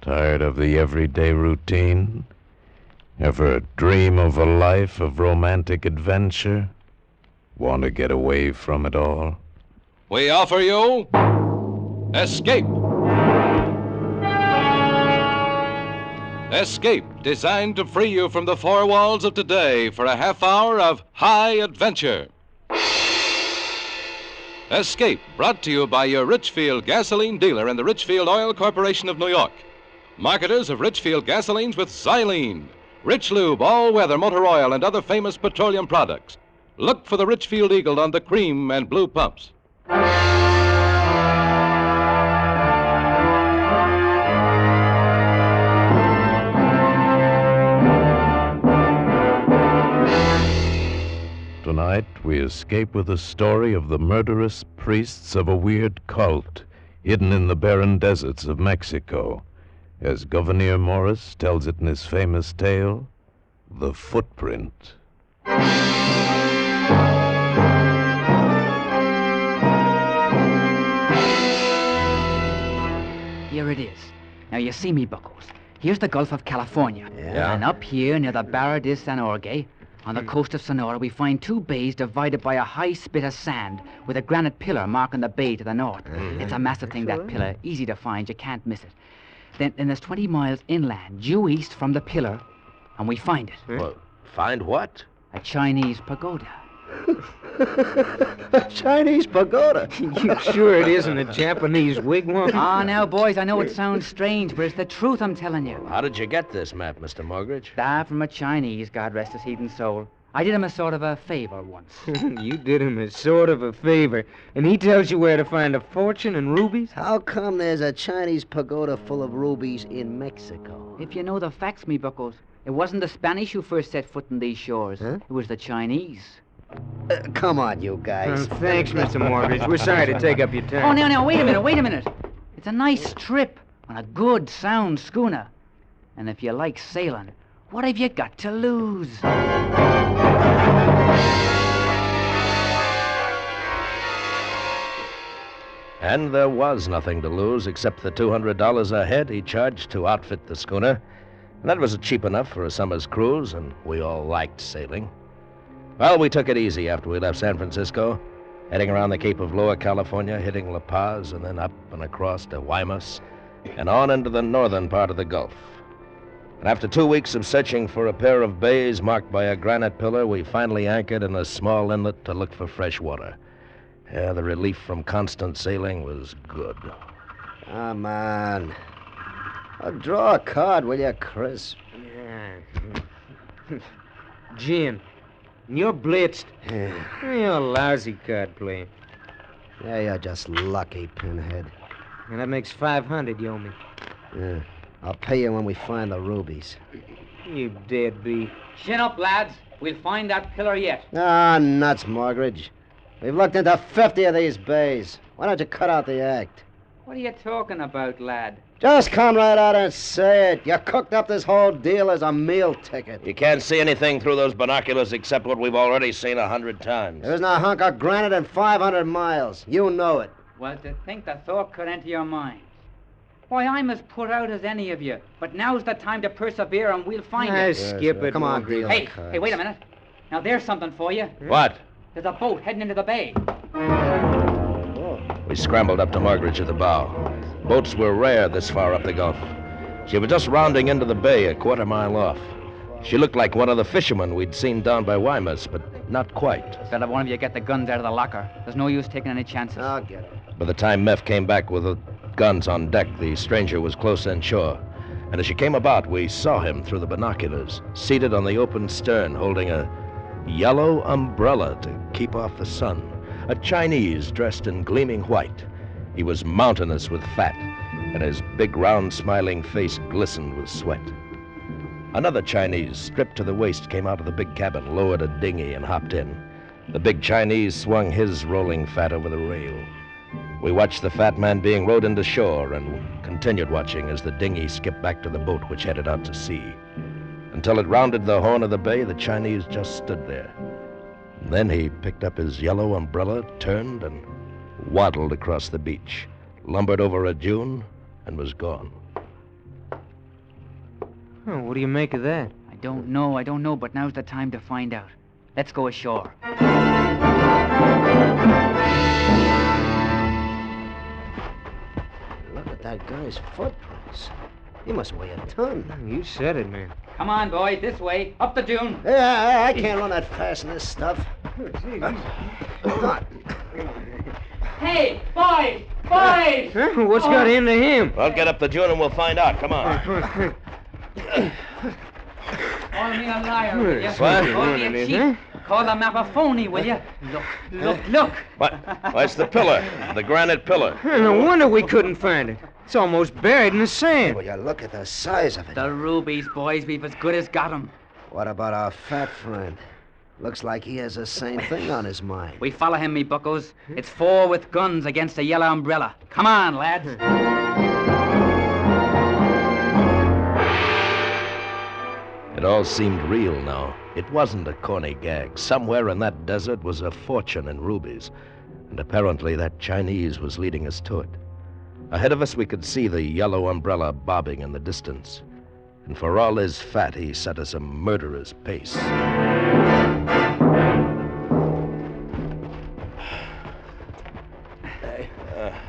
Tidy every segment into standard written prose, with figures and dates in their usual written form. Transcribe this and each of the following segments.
Tired of the everyday routine? Ever dream of a life of romantic adventure? Want to get away from it all? We offer you Escape. Escape, designed to free you from the four walls of today for a half hour of high adventure. Escape, brought to you by your Richfield gasoline dealer and the Richfield Oil Corporation of New York. Marketers of Richfield gasolines with xylene, Rich Lube, all-weather motor oil, and other famous petroleum products. Look for the Richfield Eagle on the cream and blue pumps. Tonight, we escape with a story of the murderous priests of a weird cult hidden in the barren deserts of Mexico, as Gouverneur Morris tells it in his famous tale, The Footprint. Here it is. Now, you see me, buckos. Here's the Gulf of California. Yeah. And up here near the Barra de San Jorge, on the coast of Sonora, we find two bays divided by a high spit of sand with a granite pillar marking the bay to the north. It's a massive thing, that pillar. Easy to find. You can't miss it. Then there's 20 miles inland, due east from the pillar, and we find it. Well, find what? A Chinese pagoda. A Chinese pagoda. You sure it isn't a Japanese wigwam? Ah, now, boys, I know it sounds strange, but it's the truth I'm telling you. How did you get this map, Mr. Morgridge? That from a Chinese, God rest his heathen soul. I did him a sort of a favor once. You did him a sort of a favor, and he tells you where to find a fortune and rubies? How come there's a Chinese pagoda full of rubies in Mexico? If you know the facts, me buckos, it wasn't the Spanish who first set foot in these shores. Huh? It was the Chinese. Come on, you guys. Thanks, Mr. Morgridge. We're sorry to take up your time. Oh, now, wait a minute. It's a nice trip on a good, sound schooner. And if you like sailing, what have you got to lose? And there was nothing to lose except the $200 a head he charged to outfit the schooner. And that was cheap enough for a summer's cruise, and we all liked sailing. Well, we took it easy after we left San Francisco, heading around the Cape of Lower California, hitting La Paz, and then up and across to Guaymas, and on into the northern part of the Gulf. And after 2 weeks of searching for a pair of bays marked by a granite pillar, we finally anchored in a small inlet to look for fresh water. Yeah, the relief from constant sailing was good. Come on. Draw a card, will you, Chris? Yeah. Jim, you're blitzed. Yeah, You're a lousy card player. you're just lucky, Pinhead. And that makes 500 you owe me. Yeah. I'll pay you when we find the rubies. You deadbeat. Chin up, lads. We'll find that pillar yet. Ah, nuts, Morgridge. We've looked into 50 of these bays. Why don't you cut out the act? What are you talking about, lad? Just come right out and say it. You cooked up this whole deal as a meal ticket. You can't see anything through those binoculars except what we've already seen 100 times. There isn't a hunk of granite in 500 miles. You know it. Well, to think the thought could enter your mind. Why, I'm as put out as any of you. But now's the time to persevere, and we'll find it. Skip it. Come on, Morgridge. deal. Hey, wait a minute. Now, there's something for you. What? There's a boat heading into the bay. We scrambled up to Morgridge at the bow. Boats were rare this far up the Gulf. She was just rounding into the bay a quarter mile off. She looked like one of the fishermen we'd seen down by Guaymas, but not quite. Better one of you get the guns out of the locker. There's no use taking any chances. I'll get it. By the time Meph came back with the guns on deck, the stranger was close inshore. And as she came about, we saw him through the binoculars, seated on the open stern, holding a yellow umbrella to keep off the sun. A Chinese dressed in gleaming white. He was mountainous with fat, and his big, round, smiling face glistened with sweat. Another Chinese, stripped to the waist, came out of the big cabin, lowered a dinghy, and hopped in. The big Chinese swung his rolling fat over the rail. We watched the fat man being rowed into shore and continued watching as the dinghy skipped back to the boat which headed out to sea. Until it rounded the horn of the bay, the Chinese just stood there. And then he picked up his yellow umbrella, turned, and waddled across the beach, lumbered over a dune, and was gone. Oh, what do you make of that? I don't know, but now's the time to find out. Let's go ashore. Look at that guy's footprints. He must weigh a ton. You said it, man. Come on, boys, this way. Up the dune. Yeah, I can't run that fast in this stuff. Hey, boys! Boys! Huh? What's got into him? Well, get up the dune and we'll find out. Come on. Call me a liar, will you? What? Call me a cheat. Call the map a phony, will you? Look. What? Why, it's the pillar. The granite pillar. No wonder we couldn't find it. It's almost buried in the sand. Will you look at the size of it? The rubies, boys, we've as good as got 'em. What about our fat friend? Looks like he has the same thing on his mind. We follow him, me buckos. It's 4 with guns against a yellow umbrella. Come on, lads. It all seemed real now. It wasn't a corny gag. Somewhere in that desert was a fortune in rubies, and apparently that Chinese was leading us to it. Ahead of us, we could see the yellow umbrella bobbing in the distance, and for all his fat, he set us a murderer's pace. Hey,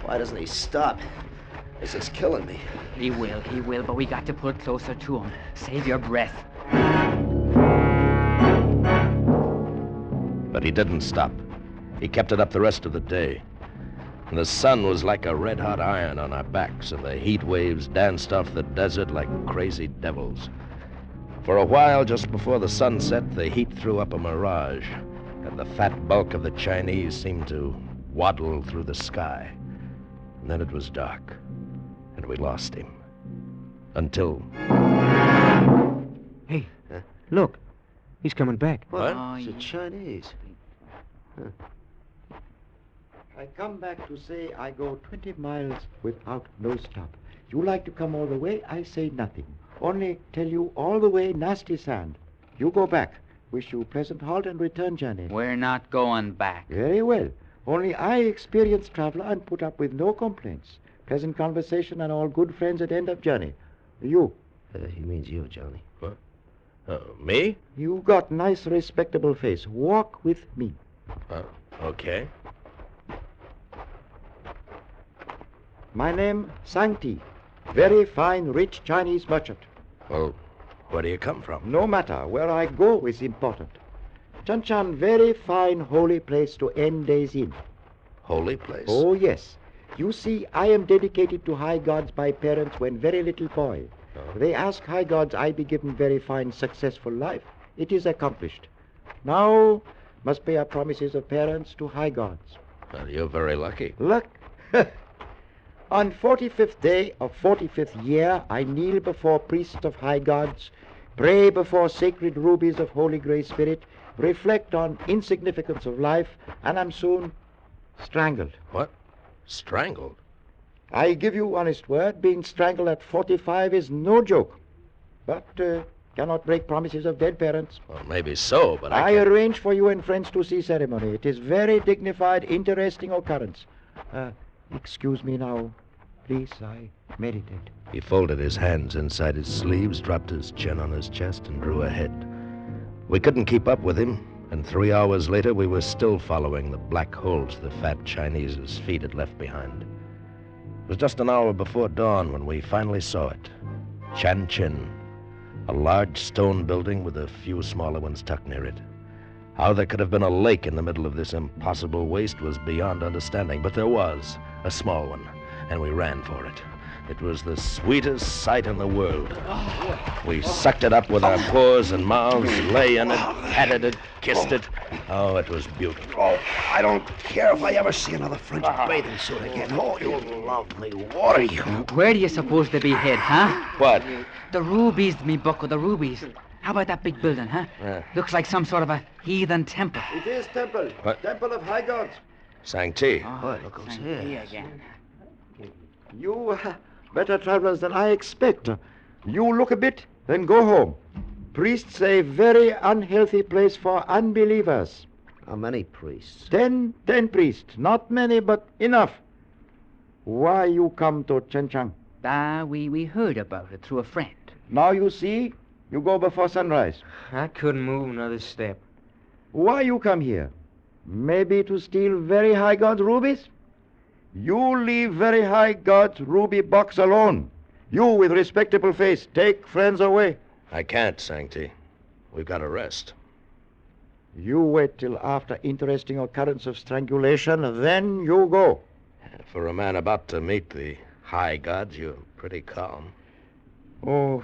why doesn't he stop? This is killing me. He will, but we got to pull closer to him. Save your breath. But he didn't stop. He kept it up the rest of the day. And the sun was like a red-hot iron on our backs, and the heat waves danced off the desert like crazy devils. For a while, just before the sun set, the heat threw up a mirage, and the fat bulk of the Chinese seemed to waddle through the sky. And then it was dark, and we lost him. Until... Hey, look. He's coming back. What? It's the Chinese. I come back to say I go 20 miles without no stop. You like to come all the way, I say nothing. Only tell you all the way nasty sand. You go back. Wish you pleasant halt and return journey. We're not going back. Very well. Only I experienced traveler and put up with no complaints. Pleasant conversation and all good friends at end of journey. You. He means you, Johnny. What? Me? You got nice respectable face. Walk with me. Okay. My name, Sang-Ti. Very fine, rich Chinese merchant. Well, where do you come from? No matter. Where I go is important. Chanchan, very fine holy place to end days in. Holy place? Oh, yes. You see, I am dedicated to high gods by parents when very little boy. Oh. They ask high gods I be given very fine, successful life. It is accomplished. Now must pay our promises of parents to high gods. Well, you're very lucky. Luck. On 45th day of 45th year, I kneel before priests of high gods, pray before sacred rubies of Holy Grey Spirit, reflect on insignificance of life, and am soon strangled. What? Strangled? I give you honest word, being strangled at 45 is no joke. But cannot break promises of dead parents. Well, maybe so, but I can't... arrange for you and friends to see ceremony. It is very dignified, interesting occurrence. Excuse me now. Please, I meditate. He folded his hands inside his sleeves, dropped his chin on his chest, and drew ahead. We couldn't keep up with him, and 3 hours later we were still following the black holes the fat Chinese's feet had left behind. It was just an hour before dawn when we finally saw it. Chan Chin, a large stone building with a few smaller ones tucked near it. How there could have been a lake in the middle of this impossible waste was beyond understanding, but there was, a small one, and we ran for it. It was the sweetest sight in the world. We sucked it up with our paws and mouths, lay in it, patted it, kissed it. Oh, it was beautiful. Oh, I don't care if I ever see another French bathing suit again. Oh, you lovely water, you. Where do you suppose they be hid, huh? What? The rubies, me bucko, the rubies. How about that big building, huh? Looks like some sort of a heathen temple. It is temple. What? Temple of high gods. Sang-Ti. Oh, look who's here. Again. You better travelers than I expect. You look a bit, then go home. Priests say very unhealthy place for unbelievers. How many priests? 10 priests. Not many, but enough. Why you come to Chenchang? We heard about it through a friend. Now you see, you go before sunrise. I couldn't move another step. Why you come here? Maybe to steal very high God's rubies? You leave very high God's ruby box alone. You with respectable face, take friends away. I can't, Sancti. We've got to rest. You wait till after interesting occurrence of strangulation, then you go. For a man about to meet the high gods, you're pretty calm. Oh,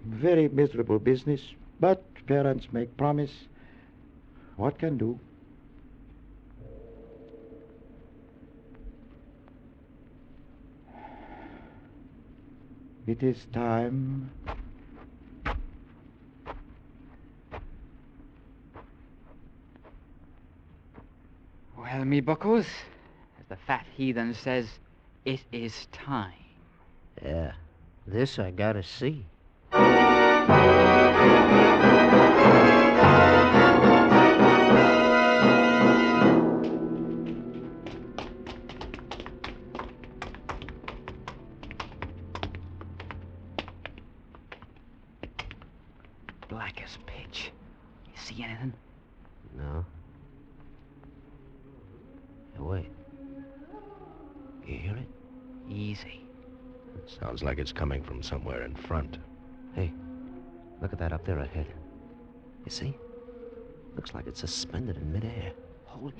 very miserable business, but parents make promise. What can do? It is time. Well, me buckos, as the fat heathen says, it is time. Yeah, this I gotta see. Black as pitch. You see anything? No. Hey, wait. You hear it? Easy. Sounds like it's coming from somewhere in front. Hey, look at that up there ahead. You see? Looks like it's suspended in midair. Holy...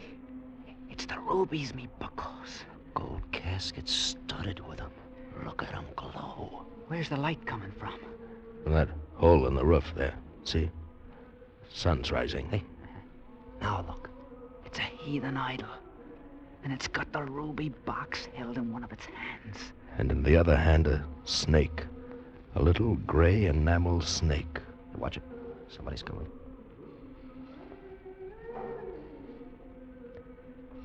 It's the rubies, me buckos. Gold casket studded with them. Look at them glow. Where's the light coming from? From that hole in the roof there. See? Sun's rising. Hey, now look. It's a heathen idol. And it's got the ruby box held in one of its hands. And in the other hand, a snake. A little gray enamel snake. Hey, watch it. Somebody's coming.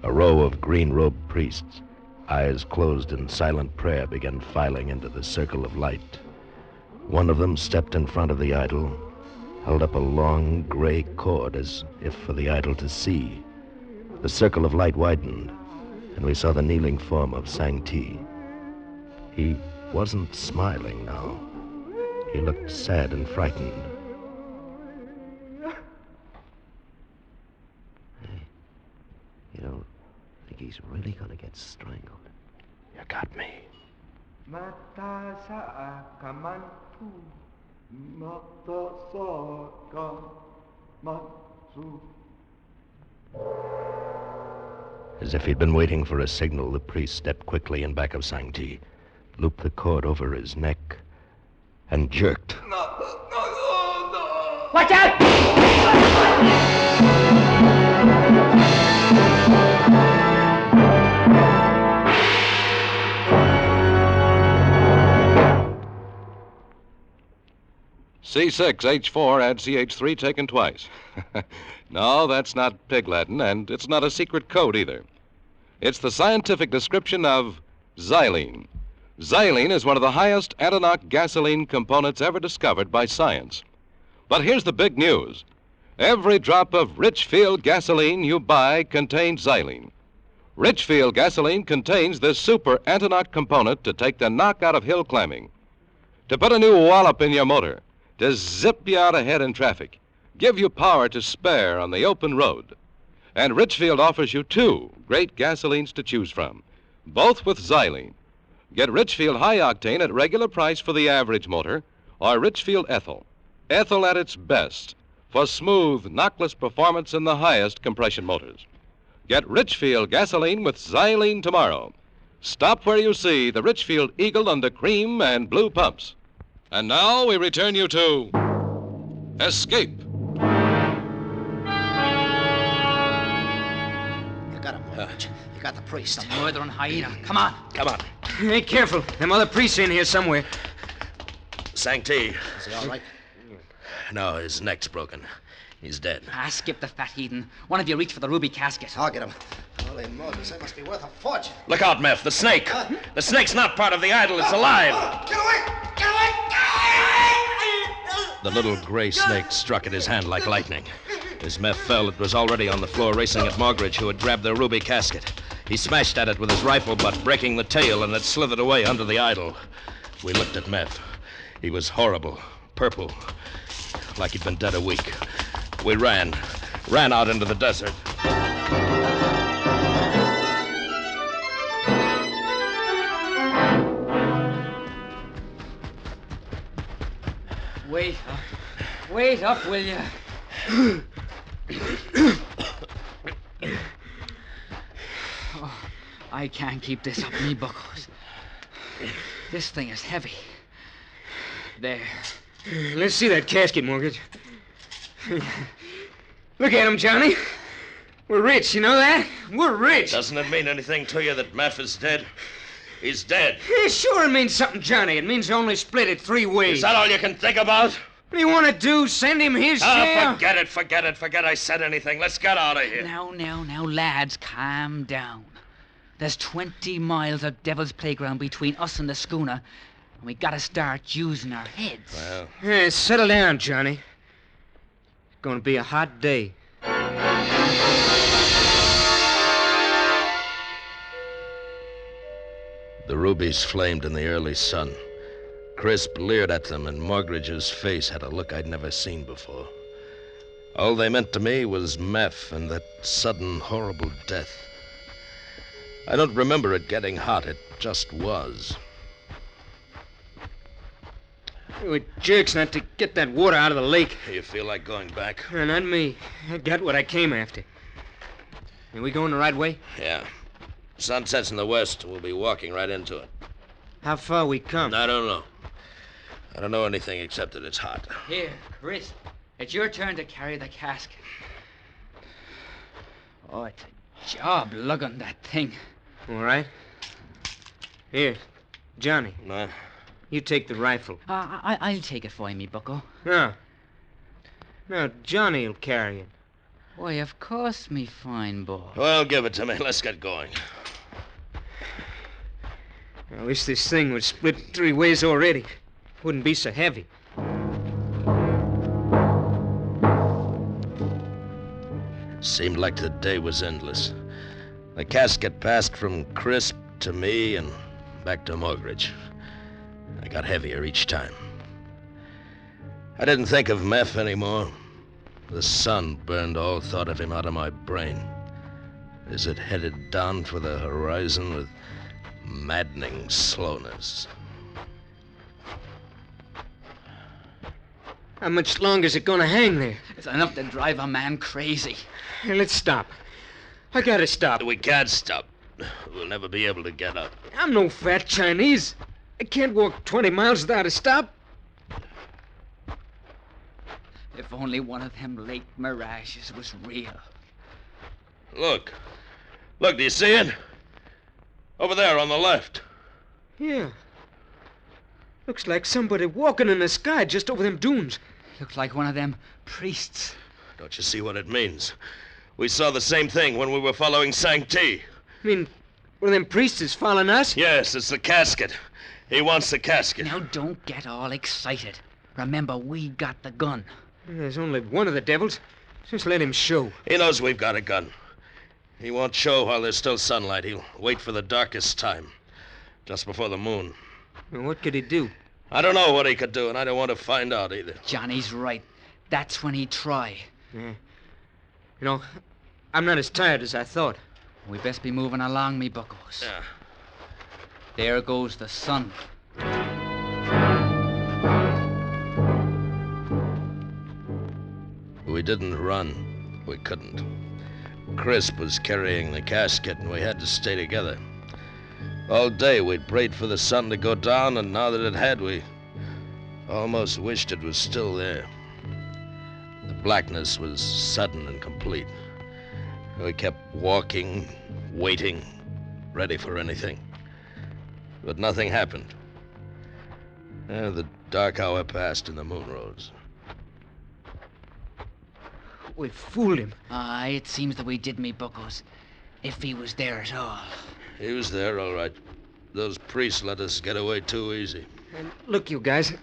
A row of green-robed priests, eyes closed in silent prayer, began filing into the circle of light. One of them stepped in front of the idol, held up a long gray cord as if for the idol to see. The circle of light widened, and we saw the kneeling form of Sancti. He wasn't smiling now. He looked sad and frightened. Hey, you don't think he's really gonna get strangled? You got me. Mata sa kamantu, mata sa kamantu. As if he'd been waiting for a signal, the priest stepped quickly in back of Sancti, looped the cord over his neck, and jerked. Watch out! C6H4 add CH3 taken twice. No, that's not Pig Latin, and it's not a secret code either. It's the scientific description of xylene. Xylene is one of the highest anthology gasoline components ever discovered by science. But here's the big news. Every drop of Richfield gasoline you buy contains xylene. Richfield gasoline contains this super anthology component to take the knock out of hill climbing, to put a new wallop in your motor, to zip you out ahead in traffic, give you power to spare on the open road. And Richfield offers you two great gasolines to choose from, both with xylene. Get Richfield High Octane at regular price for the average motor, or Richfield Ethyl. Ethyl at its best for smooth, knockless performance in the highest compression motors. Get Richfield gasoline with xylene tomorrow. Stop where you see the Richfield Eagle under cream and blue pumps. And now we return you to Escape. You got him, Marge. You got the priest. The murdering hyena. Come on. Come on. Hey, careful. Them other priests in here somewhere. Sancti. Is he all right? No, his neck's broken. He's dead. Skip the fat heathen. One of you reach for the ruby casket. I'll get him. Holy Moses, that must be worth a fortune. Look out, Meph. The snake. The snake's not part of the idol. It's alive. Get away! Get away! The little gray snake struck at his hand like lightning. As Meph fell, it was already on the floor racing at Mogridge, who had grabbed the ruby casket. He smashed at it with his rifle butt, breaking the tail, and it slithered away under the idol. We looked at Meph. He was horrible, purple, like he'd been dead a week. We ran out into the desert. Wait up, will you? Oh, I can't keep this up me buckles. This thing is heavy. There. Let's see that casket, Mortgage. Look at him, Johnny. We're rich, you know that? We're rich. Doesn't it mean anything to you that Meph is dead? He's dead. Yeah, sure it means something, Johnny. It means only split it 3 ways. Is that all you can think about? What do you want to do? Send him his share? Forget I said anything. Let's get out of here. Now, lads, calm down. There's 20 miles of Devil's Playground between us and the schooner, and we gotta start using our heads. Well, Yeah, settle down, Johnny. It's gonna be a hot day. the rubies flamed in the early sun. Crisp leered at them, and Morgridge's face had a look I'd never seen before. All they meant to me was Meph and that sudden, horrible death. I don't remember it getting hot. It just was. It jerks not to get that water out of the lake. You feel like going back? Not me. I got what I came after. Are we going the right way? Yeah. Sun sets in the west. We'll be walking right into it. How far we come? I don't know. I don't know anything except that it's hot. Here, Chris. It's your turn to carry the casket. Oh, it's a job lugging that thing. All right. Here, Johnny, No. you take the rifle. I'll take it for you, me bucko. No. No, Johnny'll carry it. Why, of course, me fine boy. Well, give it to me. Let's get going. I wish this thing was split 3 ways already. Wouldn't be so heavy. Seemed like the day was endless. The casket passed from Crisp to me and back to Morgridge. I got heavier each time. I didn't think of Meph anymore. The sun burned all thought of him out of my brain as it headed down for the horizon with maddening slowness. How much longer is it gonna hang there? It's enough to drive a man crazy. Hey, let's stop. I gotta stop. We can't stop. We'll never be able to get up. I'm no fat Chinese. I can't walk 20 miles without a stop. If only one of them late mirages was real. Look. Look, do you see it? Over there on the left. Yeah. Looks like somebody walking in the sky just over them dunes. Looks like one of them priests. Don't you see what it means? We saw the same thing when we were following Sang-Ti. I mean, one of them priests is following us? Yes, it's the casket. He wants the casket. Now, don't get all excited. Remember, we got the gun. There's only one of the devils. Just let him show. He knows we've got a gun. He won't show while there's still sunlight. He'll wait for the darkest time, just before the moon. Well, what could he do? I don't know what he could do, and I don't want to find out either. Johnny's right. That's when he'd try. Yeah. You know, I'm not as tired as I thought. We best be moving along, me buckos. Yeah. There goes the sun. We didn't run. We couldn't. Crisp was carrying the casket, and we had to stay together. All day we'd prayed for the sun to go down, and now that it had, we almost wished it was still there. The blackness was sudden and complete. We kept walking, waiting, ready for anything. But nothing happened. The dark hour passed and the moon rose. We fooled him. It seems that we did, me buckos. If he was there at all. He was there, all right. Those priests let us get away too easy. And look, you guys,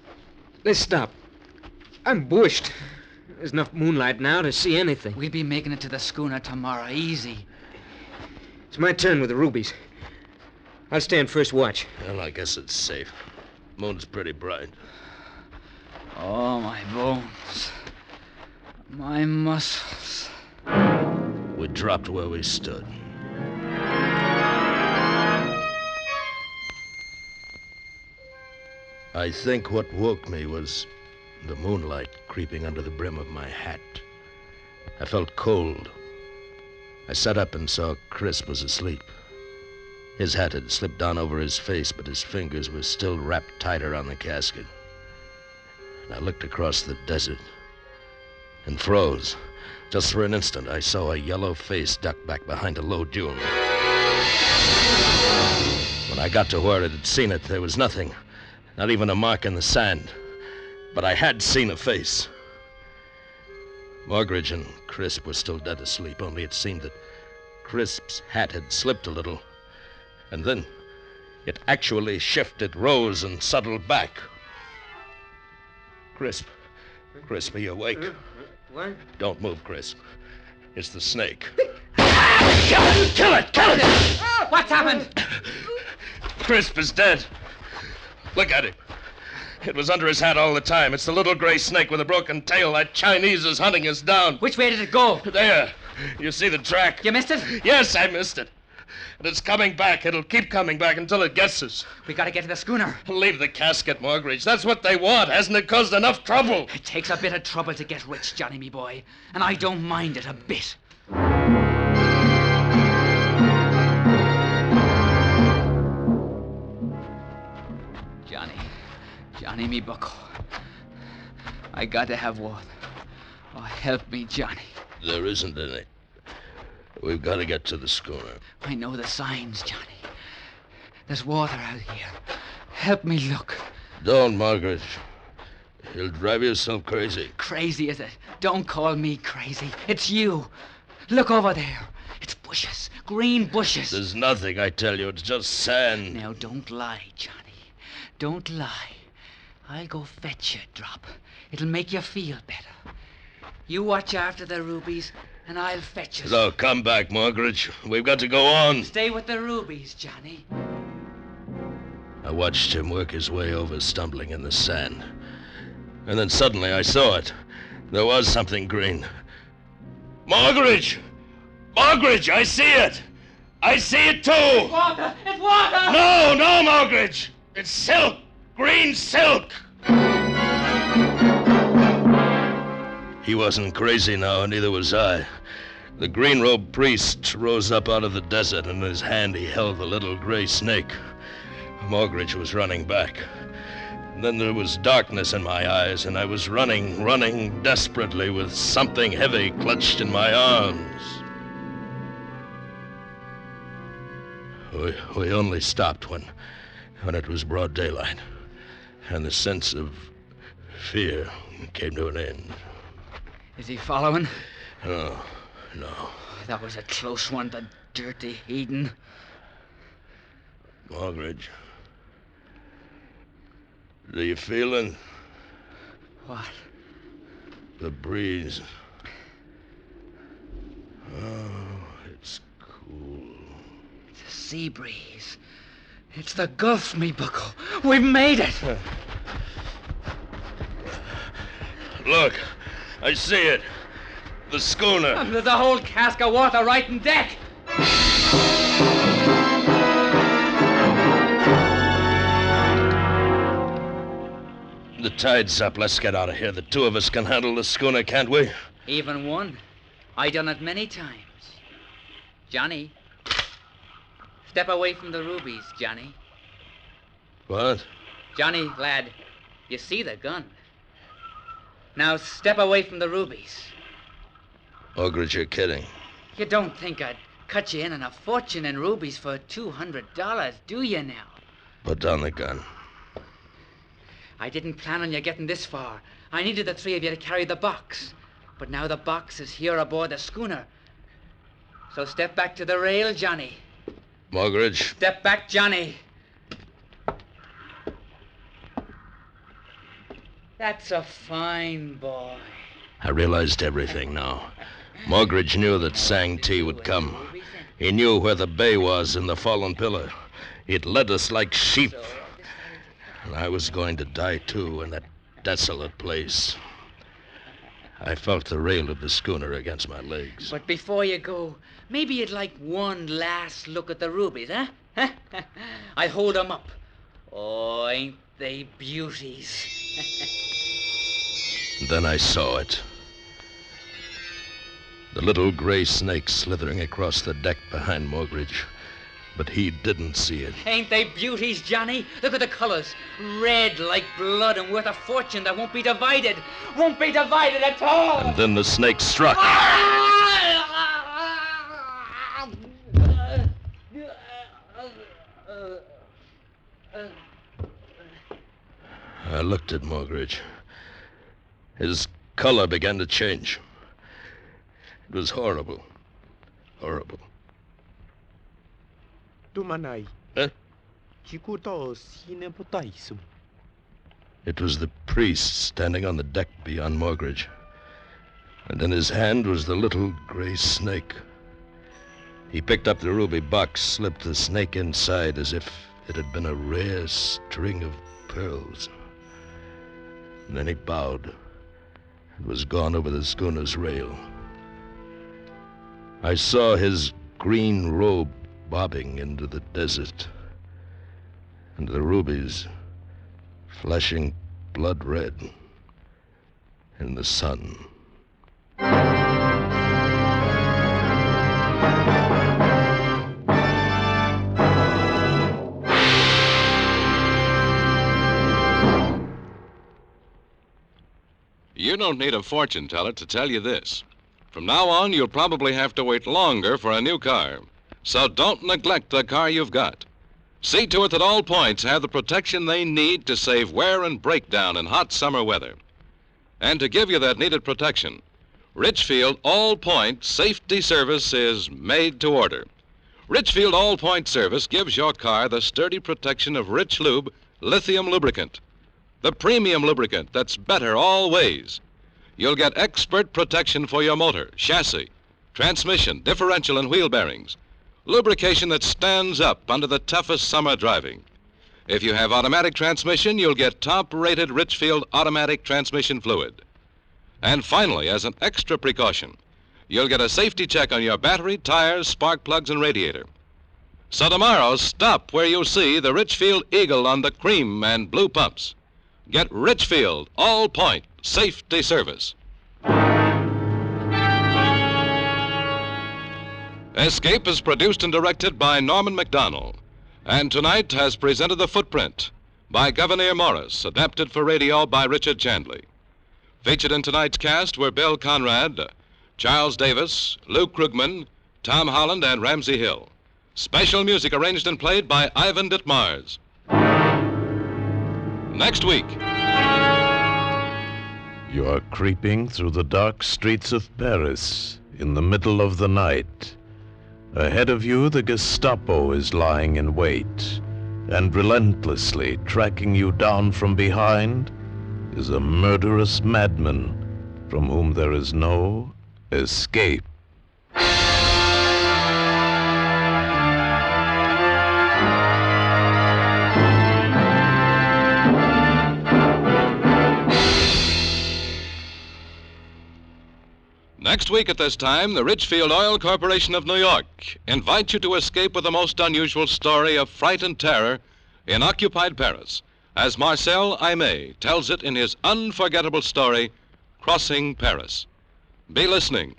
let's stop. I'm bushed. There's enough moonlight now to see anything. We'll be making it to the schooner tomorrow, easy. It's my turn with the rubies. I'll stand first watch. Well, I guess it's safe. Moon's pretty bright. Oh, my bones. My muscles. We dropped where we stood. I think what woke me was the moonlight creeping under the brim of my hat. I felt cold. I sat up and saw Chris was asleep. His hat had slipped down over his face, but his fingers were still wrapped tight around the casket. And I looked across the desert and froze. Just for an instant, I saw a yellow face duck back behind a low dune. When I got to where it had seen it, there was nothing, not even a mark in the sand. But I had seen a face. Morgridge and Crisp were still dead asleep, only it seemed that Crisp's hat had slipped a little. And then it actually shifted, rose, and settled back. Crisp, are you awake? What? Don't move, Crisp. It's the snake. Kill it! What's happened? Crisp is dead. Look at him. It was under his hat all the time. It's the little gray snake with a broken tail. That Chinese is hunting us down. Which way did it go? There. You see the track? You missed it? Yes, I missed it. And it's coming back. It'll keep coming back until it gets us. We gotta get to the schooner. Leave the casket, Morgridge. That's what they want. Hasn't it caused enough trouble? It takes a bit of trouble to get rich, Johnny, me boy. And I don't mind it a bit. Johnny, me bucko. I got to have water. Oh, help me, Johnny. There isn't any. We've got to get to the schooner. I know the signs, Johnny. There's water out here. Help me look. Don't, Margaret. You'll drive yourself crazy. Crazy, is it? Don't call me crazy. It's you. Look over there. It's bushes. Green bushes. There's nothing, I tell you. It's just sand. Now, don't lie, Johnny. Don't lie. I'll go fetch you a drop. It'll make you feel better. You watch after the rubies, and I'll fetch you. No, come back, Margaret. We've got to go on. Stay with the rubies, Johnny. I watched him work his way over, stumbling in the sand. And then suddenly I saw it. There was something green. Margaret! Margaret, I see it! I see it too! It's water! It's water! No, Margaret! It's silk! Green silk! He wasn't crazy now, and neither was I. The green-robed priest rose up out of the desert, and in his hand he held the little gray snake. Morgridge was running back. And then there was darkness in my eyes, and I was running desperately with something heavy clutched in my arms. We only stopped when it was broad daylight, and the sense of fear came to an end. Is he following? No. That was a close one, the dirty heathen. Morgridge, do you feel it? What? The breeze. Oh, it's cool. It's a sea breeze. It's the Gulf, me bucko. We've made it. Look, I see it. The schooner. And there's a whole cask of water right in deck. The tide's up. Let's get out of here. The two of us can handle the schooner, can't we? Even one. I done it many times. Johnny. Step away from the rubies, Johnny. What? Johnny, lad, you see the gun. Now step away from the rubies. Morgridge, you're kidding. You don't think I'd cut you in on a fortune in rubies for $200, do you now? Put down the gun. I didn't plan on you getting this far. I needed the three of you to carry the box. But now the box is here aboard the schooner. So step back to the rail, Johnny. Morgridge. Step back, Johnny. That's a fine boy. I realized everything now. Morgridge knew that Sang-Ti would come. He knew where the bay was in the fallen pillar. It led us like sheep. And I was going to die too, and that desolate place. I felt the rail of the schooner against my legs. But before you go, maybe you'd like one last look at the rubies, huh? I'll hold them up. Oh, ain't they beauties? Then I saw it. The little gray snake slithering across the deck behind Morgridge. But he didn't see it. Ain't they beauties, Johnny? Look at the colors. Red like blood and worth a fortune that won't be divided. Won't be divided at all. And then the snake struck. I looked at Morgridge. His color began to change. It was horrible. Horrible. Tumanay. Huh? Chikuto sineputaisum. It was the priest standing on the deck beyond Morgridge. And in his hand was the little gray snake. He picked up the ruby box, slipped the snake inside as if it had been a rare string of pearls. And then he bowed and was gone over the schooner's rail. I saw his green robe bobbing into the desert, and the rubies flashing blood red in the sun. You don't need a fortune teller to tell you this. From now on, you'll probably have to wait longer for a new car. So don't neglect the car you've got. See to it that all points have the protection they need to save wear and breakdown in hot summer weather. And to give you that needed protection, Richfield All-Point Safety Service is made to order. Richfield All-Point Service gives your car the sturdy protection of Rich Lube lithium lubricant, the premium lubricant that's better all ways. You'll get expert protection for your motor, chassis, transmission, differential, and wheel bearings. Lubrication that stands up under the toughest summer driving. If you have automatic transmission, you'll get top-rated Richfield automatic transmission fluid. And finally, as an extra precaution, you'll get a safety check on your battery, tires, spark plugs, and radiator. So tomorrow, stop where you see the Richfield Eagle on the cream and blue pumps. Get Richfield All-Point Safety Service. Escape is produced and directed by Norman MacDonald, and tonight has presented The Footprint by Gouverneur Morris, adapted for radio by Richard Chandley. Featured in tonight's cast were Bill Conrad, Charles Davis, Lou Krugman, Tom Holland, and Ramsey Hill. Special music arranged and played by Ivan Ditmars. Next week. You are creeping through the dark streets of Paris in the middle of the night. Ahead of you, the Gestapo is lying in wait, and relentlessly tracking you down from behind is a murderous madman from whom there is no escape. Next week at this time, the Richfield Oil Corporation of New York invites you to escape with the most unusual story of fright and terror in occupied Paris, as Marcel Aimé tells it in his unforgettable story, Crossing Paris. Be listening.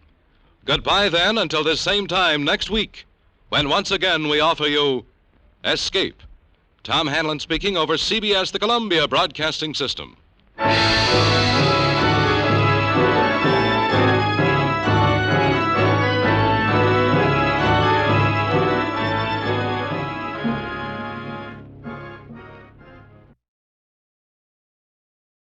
Goodbye then until this same time next week, when once again we offer you Escape. Tom Hanlon speaking over CBS, the Columbia Broadcasting System.